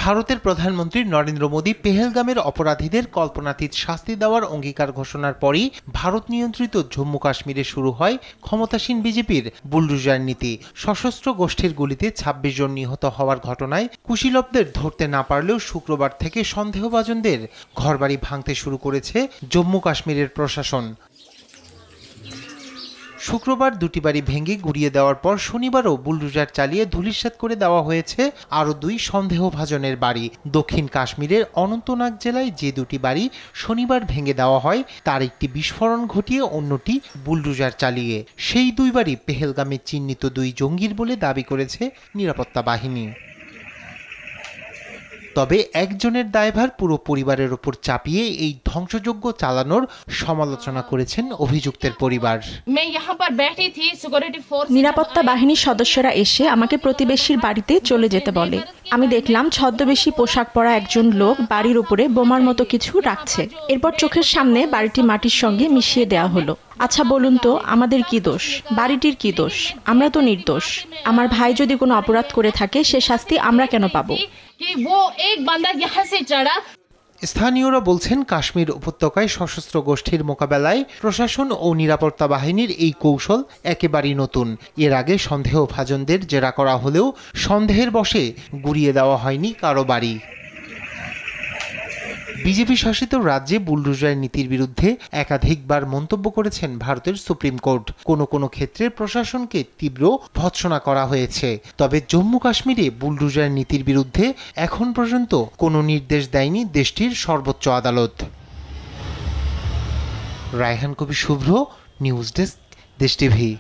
ভারতের প্রধানমন্ত্রী নরেন্দ্র মোদী পেহেলগামের অপরাধীদের কল্পনাতীত শাস্তি দেওয়ার অঙ্গীকার ঘোষণার পরই ভারত নিয়ন্ত্রিত জম্মু কাশ্মীরে শুরু হয় ক্ষমতাসীন বিজেপির বুলডোজার নীতি। সশস্ত্র গোষ্ঠীর গুলিতে ২৬ জন নিহত হওয়ার ঘটনায় কুশীলবদের ধরতে না পারলেও শুক্রবার থেকে সন্দেহভাজনদের ঘরবাড়ি ভাঙতে শুরু করেছে জম্মু কাশ্মীরের প্রশাসন। শুক্রবার দুটি বাড়ি ভেঙে গুড়িয়ে দেওয়ার পর শনিবারও বুলডোজার চালিয়ে ধূলিসাৎ করে দেওয়া হয়েছে আরও ২ সন্দেহভাজনের বাড়ি। দক্ষিণ কাশ্মীরের অনন্তনাগ জেলায় যে দুটি বাড়ি শনিবার ভেঙে দেওয়া হয় তার একটি বিস্ফোরণ ঘটিয়ে অন্যটি বুলডোজার চালিয়ে। সেই ২ বাড়ি পেহেলগামে চিহ্নিত ২ জঙ্গির বলে দাবি করেছে নিরাপত্তা বাহিনী। তবে একজনের দায়ভার পুরো পরিবারের ওপর চাপিয়ে এই ধ্বংসযজ্ঞ চালানোর সমালোচনা করেছেন অভিযুক্তের পরিবার। নিরাপত্তা বাহিনীর সদস্যরা এসে আমাকে প্রতিবেশীর বাড়িতে চলে যেতে বলে। আমি দেখলাম ছদ্মবেশী পোশাক পরা একজন লোক বাড়ির উপরে বোমার মতো কিছু রাখছে। এরপর চোখের সামনে বাড়িটি মাটির সঙ্গে মিশিয়ে দেওয়া হলো। আচ্ছা বলুন তো, আমাদের কি দোষ? বাড়িটির কি দোষ? আমরা তো নির্দোষ। আমার ভাই যদি কোনো অপরাধ করে থাকে সে শাস্তি আমরা কেন পাবো? স্থানীয়রা বলছেন, কাশ্মীর উপত্যকায় সশস্ত্র গোষ্ঠীর মোকাবেলায় প্রশাসন ও নিরাপত্তা বাহিনীর এই কৌশল একেবারেই নতুন। এর আগে সন্দেহভাজনদের জেরা করা হলেও সন্দেহের বশে গুড়িয়ে দেওয়া হয়নি কারো বাড়ি। বিজেপি শাসিত রাজ্যে বুলডোজার নীতির বিরুদ্ধে একাধিকবার মন্তব্য করেছেন ভারতের সুপ্রিম কোর্ট। কোনো ক্ষেত্রে প্রশাসনকে তীব্র ভৎসনা করা হয়েছে। তবে জম্মু কাশ্মীরে বুলডোজার নীতির বিরুদ্ধে এখন পর্যন্ত কোনো নির্দেশ দেয়নি দেশটির সর্বোচ্চ আদালত। রায়হান কবির শুভ্র, নিউজ ডেস্ক, দেশ টিভি।